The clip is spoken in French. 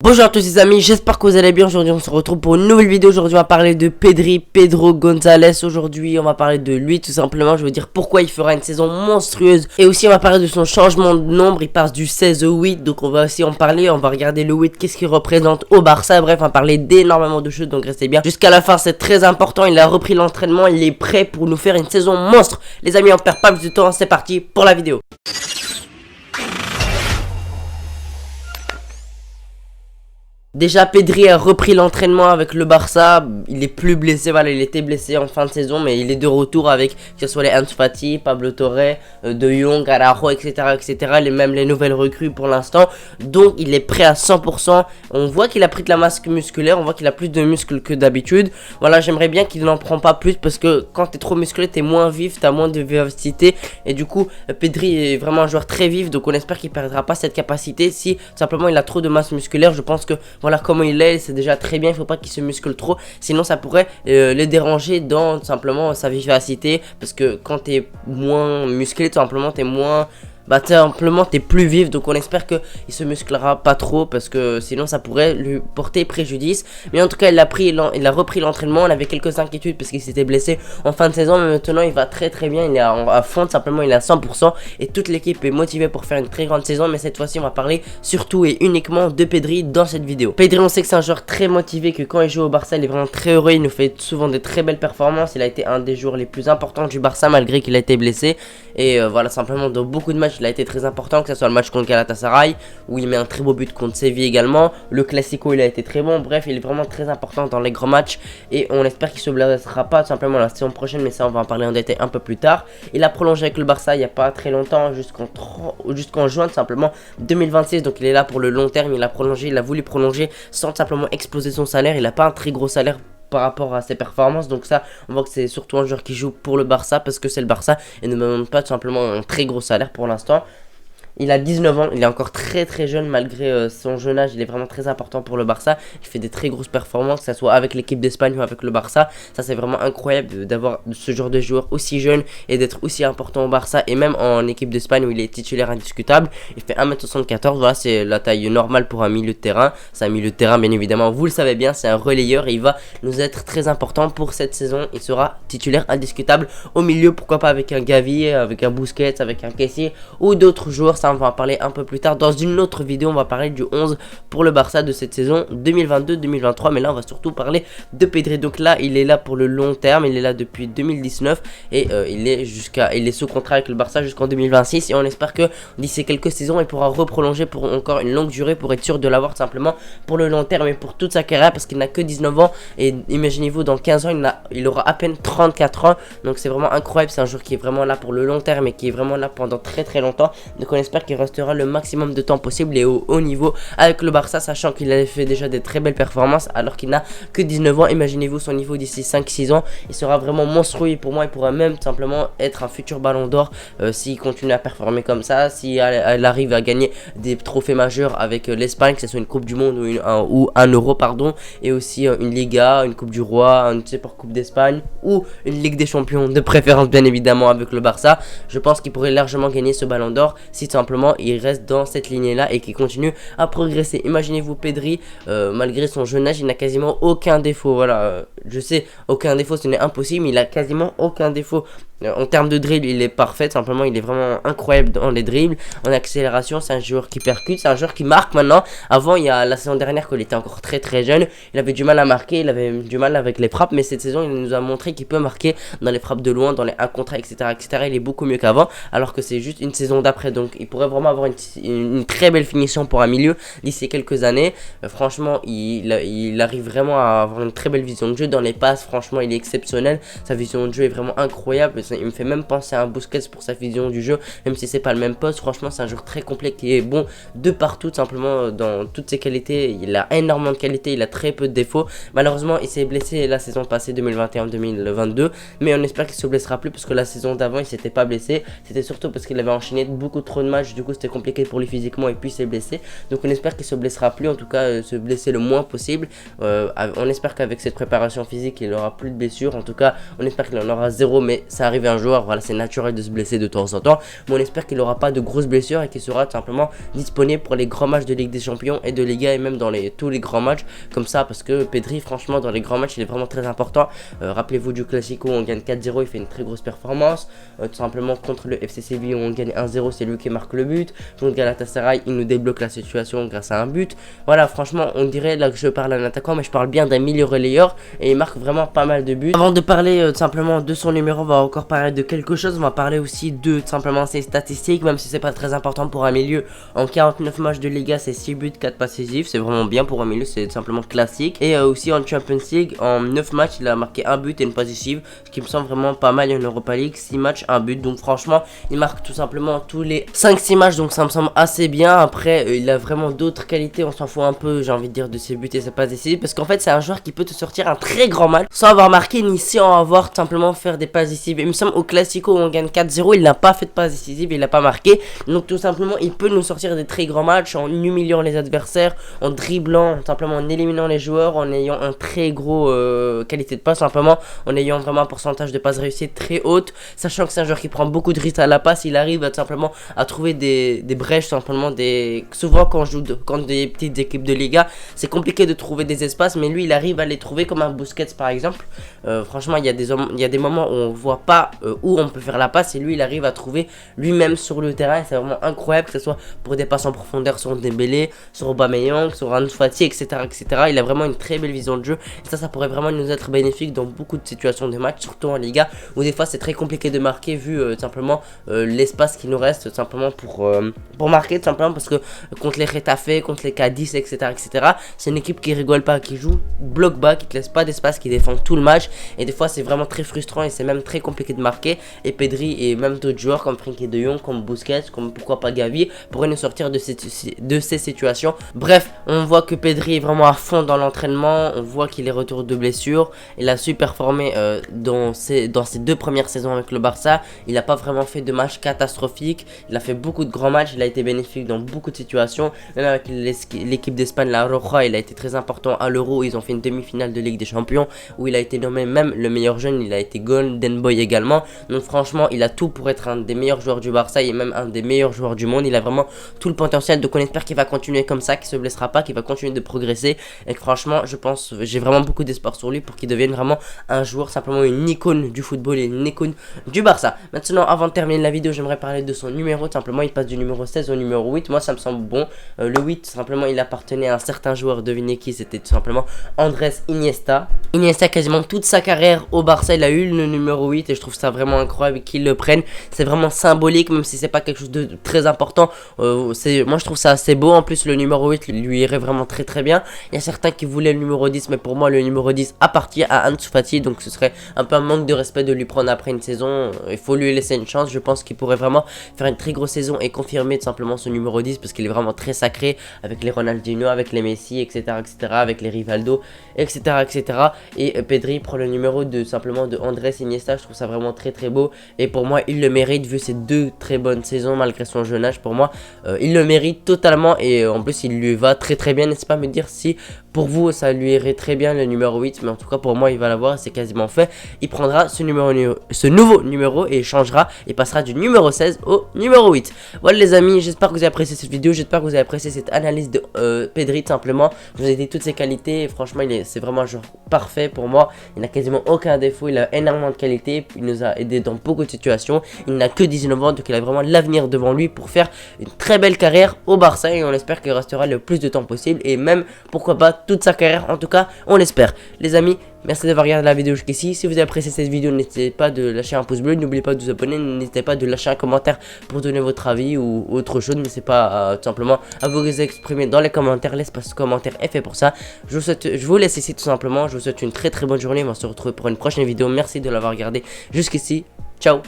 Bonjour à tous les amis, j'espère que vous allez bien. Aujourd'hui on se retrouve pour une nouvelle vidéo. Aujourd'hui on va parler de Pedro González. Aujourd'hui on va parler de lui tout simplement. Je veux dire pourquoi il fera une saison monstrueuse. Et aussi on va parler de son changement de nombre. Il passe du 16 au 8, donc on va aussi en parler. On va regarder le 8, qu'est-ce qu'il représente au Barça. Bref, on va parler d'énormément de choses, donc restez bien jusqu'à la fin, c'est très important. Il a repris l'entraînement, il est prêt pour nous faire une saison monstre. Les amis, on perd pas plus de temps, c'est parti pour la vidéo. Déjà, Pedri a repris l'entraînement avec le Barça. Il est plus blessé, voilà, il était blessé en fin de saison, mais il est de retour avec que ce soit les Ansu Fati, Pablo Torre, De Jong, Araujo, etc., même les nouvelles recrues pour l'instant. Donc, il est prêt à 100%. On voit qu'il a pris de la masse musculaire, on voit qu'il a plus de muscles que d'habitude. Voilà, j'aimerais bien qu'il n'en prend pas plus parce que quand t'es trop musclé, t'es moins vif, t'as moins de vivacité. Et du coup, Pedri est vraiment un joueur très vif, donc on espère qu'il perdra pas cette capacité. Si simplement il a trop de masse musculaire, je pense que voilà comment il est, c'est déjà très bien. Il faut pas qu'il se muscle trop, sinon ça pourrait les déranger dans simplement sa vivacité. Parce que quand t'es moins musclé, tout simplement t'es moins... Bah simplement t'es plus vif, donc on espère qu'il se musclera pas trop parce que sinon ça pourrait lui porter préjudice. Mais en tout cas il a repris l'entraînement. On avait quelques inquiétudes parce qu'il s'était blessé en fin de saison, mais maintenant il va très bien. Il est à fond, simplement il est à 100% et toute l'équipe est motivée pour faire une très grande saison. Mais cette fois-ci on va parler surtout et uniquement de Pedri dans cette vidéo. Pedri, on sait que c'est un joueur très motivé, que quand il joue au Barça il est vraiment très heureux, il nous fait souvent des très belles performances. Il a été un des joueurs les plus importants du Barça malgré qu'il a été blessé. Et voilà, simplement dans beaucoup de matchs il a été très important, que ce soit le match contre Galatasaray où il met un très beau but contre Séville également, le Classico il a été très bon. Bref, il est vraiment très important dans les grands matchs et on espère qu'il se blessera pas tout simplement la saison prochaine, mais ça on va en parler en détail un peu plus tard. Il a prolongé avec le Barça il n'y a pas très longtemps, jusqu'en juin tout simplement 2026, donc il est là pour le long terme. Il a prolongé, il a voulu prolonger sans simplement exploser son salaire. Il n'a pas un très gros salaire par rapport à ses performances, donc ça on voit que c'est surtout un joueur qui joue pour le Barça parce que c'est le Barça et ne demande pas tout simplement un très gros salaire pour l'instant. Il a 19 ans, il est encore très jeune malgré son jeune âge. Il est vraiment très important pour le Barça. Il fait des très grosses performances, que ce soit avec l'équipe d'Espagne ou avec le Barça. Ça c'est vraiment incroyable d'avoir ce genre de joueur aussi jeune et d'être aussi important au Barça. Et même en équipe d'Espagne où il est titulaire indiscutable. Il fait 1m74, voilà, c'est la taille normale pour un milieu de terrain. C'est un milieu de terrain bien évidemment, vous le savez bien, c'est un relayeur. Et il va nous être très important pour cette saison. Il sera titulaire indiscutable au milieu, pourquoi pas avec un Gavi, avec un Busquets, avec un Kessie ou d'autres joueurs. On va en parler un peu plus tard dans une autre vidéo. On va parler du 11 pour le Barça de cette saison 2022-2023, mais là on va surtout parler de Pedri. Donc là il est là pour le long terme, il est là depuis 2019 et il est sous contrat avec le Barça jusqu'en 2026 et on espère que d'ici quelques saisons il pourra reprolonger pour encore une longue durée pour être sûr de l'avoir simplement pour le long terme et pour toute sa carrière, parce qu'il n'a que 19 ans et imaginez-vous dans 15 ans il aura à peine 34 ans. Donc c'est vraiment incroyable, c'est un joueur qui est vraiment là pour le long terme et qui est vraiment là pendant très longtemps. Donc on espère qu'il restera le maximum de temps possible et au haut niveau avec le Barça, sachant qu'il avait fait déjà des très belles performances alors qu'il n'a que 19 ans. Imaginez-vous son niveau d'ici 5-6 ans, il sera vraiment monstrueux. Pour moi il pourra même simplement être un futur ballon d'or s'il continue à performer comme ça, si elle arrive à gagner des trophées majeurs avec l'Espagne, que ce soit une coupe du monde ou un euro pardon, et aussi une Liga, une coupe du roi, une coupe d'Espagne ou une Ligue des champions de préférence bien évidemment avec le Barça. Je pense qu'il pourrait largement gagner ce ballon d'or si simplement il reste dans cette lignée là et qui continue à progresser. Imaginez-vous Pedri, malgré son jeune âge il n'a quasiment aucun défaut. Voilà, je sais, aucun défaut ce n'est impossible, mais il a quasiment aucun défaut. En termes de dribble il est parfait, simplement il est vraiment incroyable dans les dribbles, en accélération. C'est un joueur qui percute, c'est un joueur qui marque maintenant. Avant, il y a la saison dernière quand il était encore très jeune, il avait du mal à marquer, il avait du mal avec les frappes, mais cette saison il nous a montré qu'il peut marquer dans les frappes de loin, dans les 1 contre 1, etc. Il est beaucoup mieux qu'avant, alors que c'est juste une saison d'après. Donc il pourrait vraiment avoir une très belle finition pour un milieu d'ici quelques années. Franchement il arrive vraiment à avoir une très belle vision de jeu dans les passes. Franchement il est exceptionnel, sa vision de jeu est vraiment incroyable. Il me fait même penser à un Busquets pour sa vision du jeu, même si c'est pas le même poste. Franchement c'est un joueur très complet qui est bon de partout, simplement dans toutes ses qualités. Il a énormément de qualités, il a très peu de défauts. Malheureusement il s'est blessé la saison passée 2021-2022, mais on espère qu'il se blessera plus parce que la saison d'avant il s'était pas blessé. C'était surtout parce qu'il avait enchaîné beaucoup trop de matchs, du coup c'était compliqué pour lui physiquement et puis il s'est blessé. Donc on espère qu'il se blessera plus, en tout cas se blesser le moins possible. On espère qu'avec cette préparation physique il aura plus de blessures. En tout cas on espère qu'il en aura zéro, mais ça arrive arriver un joueur, voilà, c'est naturel de se blesser de temps en temps, mais on espère qu'il n'aura pas de grosses blessures et qu'il sera tout simplement disponible pour les grands matchs de Ligue des Champions et de Liga et même dans tous les grands matchs comme ça, parce que Pedri franchement dans les grands matchs il est vraiment très important. Rappelez-vous du Classico, on gagne 4-0, il fait une très grosse performance, tout simplement contre le FC Séville on gagne 1-0, c'est lui qui marque le but, contre Galatasaray il nous débloque la situation grâce à un but. Voilà, franchement on dirait là que je parle d'un attaquant, mais je parle bien d'un milieu relayeur et il marque vraiment pas mal de buts. Avant de parler tout simplement de son numéro, on va encore parler de quelque chose, on va parler aussi de tout simplement ses statistiques, même si c'est pas très important pour un milieu. En 49 matchs de Liga c'est 6 buts, 4 passes décisives, c'est vraiment bien pour un milieu, c'est tout simplement classique. Et aussi en Champions League, en 9 matchs il a marqué un but et une passe décisive, ce qui me semble vraiment pas mal. En Europa League 6 matchs, un but, donc franchement il marque tout simplement tous les 5-6 matchs, donc ça me semble assez bien. Après il a vraiment d'autres qualités, on s'en fout un peu, j'ai envie de dire, de ses buts et ses passes décisives, parce qu'en fait c'est un joueur qui peut te sortir un très grand match sans avoir marqué ni sans avoir tout simplement faire des passes décisives. Il me semble au Classico où on gagne 4-0, il n'a pas fait de passe décisive, il n'a pas marqué, donc tout simplement il peut nous sortir des très grands matchs en humiliant les adversaires, en dribblant, simplement en éliminant les joueurs, en ayant un très gros qualité de passe, simplement en ayant vraiment un pourcentage de passes réussies très haute, sachant que c'est un joueur qui prend beaucoup de risques à la passe. Il arrive à, simplement à trouver des brèches, simplement souvent quand on joue contre des petites équipes de Liga, c'est compliqué de trouver des espaces, mais lui il arrive à les trouver, comme un Busquets par exemple. Franchement il y a des moments où on voit pas où on peut faire la passe, et lui il arrive à trouver lui-même sur le terrain, et c'est vraiment incroyable, que ce soit pour des passes en profondeur sur Dembélé, sur Aubameyang, sur Ansu Fati, etc., etc. Il a vraiment une très belle vision de jeu, et ça pourrait vraiment nous être bénéfique dans beaucoup de situations de match, surtout en Liga où des fois c'est très compliqué de marquer vu simplement l'espace qui nous reste simplement pour marquer, tout simplement parce que contre les Retafe, contre les Cadiz, etc., etc., c'est une équipe qui rigole pas, qui joue bloc bas, qui te laisse pas d'espace, qui défend tout le match, et des fois c'est vraiment très frustrant et c'est même très compliqué de marquer. Et Pedri et même d'autres joueurs comme Frenkie de Jong, comme Busquets, comme pourquoi pas Gavi pourraient nous sortir de ces situations. Bref, on voit que Pedri est vraiment à fond dans l'entraînement, on voit qu'il est retour de blessure, il a su performer dans ses 2 premières saisons avec le Barça. Il n'a pas vraiment fait de matchs catastrophiques, il a fait beaucoup de grands matchs, il a été bénéfique dans beaucoup de situations, même avec l'équipe d'Espagne, la Roja, il a été très important à l'Euro. Ils ont fait une demi-finale de Ligue des Champions où il a été nommé même le meilleur jeune, il a été Golden Boy également. Donc franchement il a tout pour être un des meilleurs joueurs du Barça et même un des meilleurs joueurs du monde. Il a vraiment tout le potentiel, donc on espère qu'il va continuer comme ça, qu'il se blessera pas, qu'il va continuer de progresser, et que franchement je pense, j'ai vraiment beaucoup d'espoir sur lui pour qu'il devienne vraiment un joueur, simplement une icône du football et une icône du Barça. Maintenant, avant de terminer la vidéo, j'aimerais parler de son numéro. Simplement il passe du numéro 16 au numéro 8, moi ça me semble bon. Le 8 simplement il appartenait à un certain joueur, devinez qui c'était, tout simplement Andrés Iniesta. Iniesta quasiment toute sa carrière au Barça il a eu le numéro 8, et je trouve ça vraiment incroyable qu'ils le prennent. C'est vraiment symbolique, même si c'est pas quelque chose de très important. Moi je trouve ça assez beau. En plus le numéro 8 lui irait vraiment très très bien. Il y a certains qui voulaient le numéro 10, mais pour moi le numéro 10 appartient à Ansu Fati, donc ce serait un peu un manque de respect de lui prendre après une saison. Il faut lui laisser une chance. Je pense qu'il pourrait vraiment faire une très grosse saison et confirmer tout simplement ce numéro 10, parce qu'il est vraiment très sacré avec les Ronaldinho, avec les Messi, etc., etc., avec les Rivaldo, etc., etc. Et Pedri prend le numéro simplement de Andrés Iniesta. Je trouve ça vraiment très très beau, et pour moi il le mérite vu ses 2 très bonnes saisons malgré son jeune âge. Pour moi il le mérite totalement, et en plus il lui va très très bien. N'hésitez pas à me dire si pour vous ça lui irait très bien le numéro 8, mais en tout cas pour moi il va l'avoir, c'est quasiment fait. Il prendra ce nouveau numéro et il changera, et passera du numéro 16 au numéro 8. Voilà les amis, j'espère que vous avez apprécié cette vidéo, j'espère que vous avez apprécié cette analyse de Pedri. Tout simplement je vous ai dit toutes ses qualités, et franchement c'est vraiment un joueur parfait pour moi. Il n'a quasiment aucun défaut, il a énormément de qualités, il nous a aidé dans beaucoup de situations. Il n'a que 19 ans, donc il a vraiment l'avenir devant lui pour faire une très belle carrière au Barça, et on espère qu'il restera le plus de temps possible, et même pourquoi pas toute sa carrière, en tout cas on l'espère. Les amis, merci d'avoir regardé la vidéo jusqu'ici. Si vous avez apprécié cette vidéo, n'hésitez pas de lâcher un pouce bleu, n'oubliez pas de vous abonner, n'hésitez pas de lâcher un commentaire pour donner votre avis ou autre chose. N'hésitez pas tout simplement à vous exprimer dans les commentaires, l'espace commentaire est fait pour ça. Je vous laisse ici tout simplement, je vous souhaite une très très bonne journée, on va se retrouver pour une prochaine vidéo. Merci de l'avoir regardé jusqu'ici, ciao.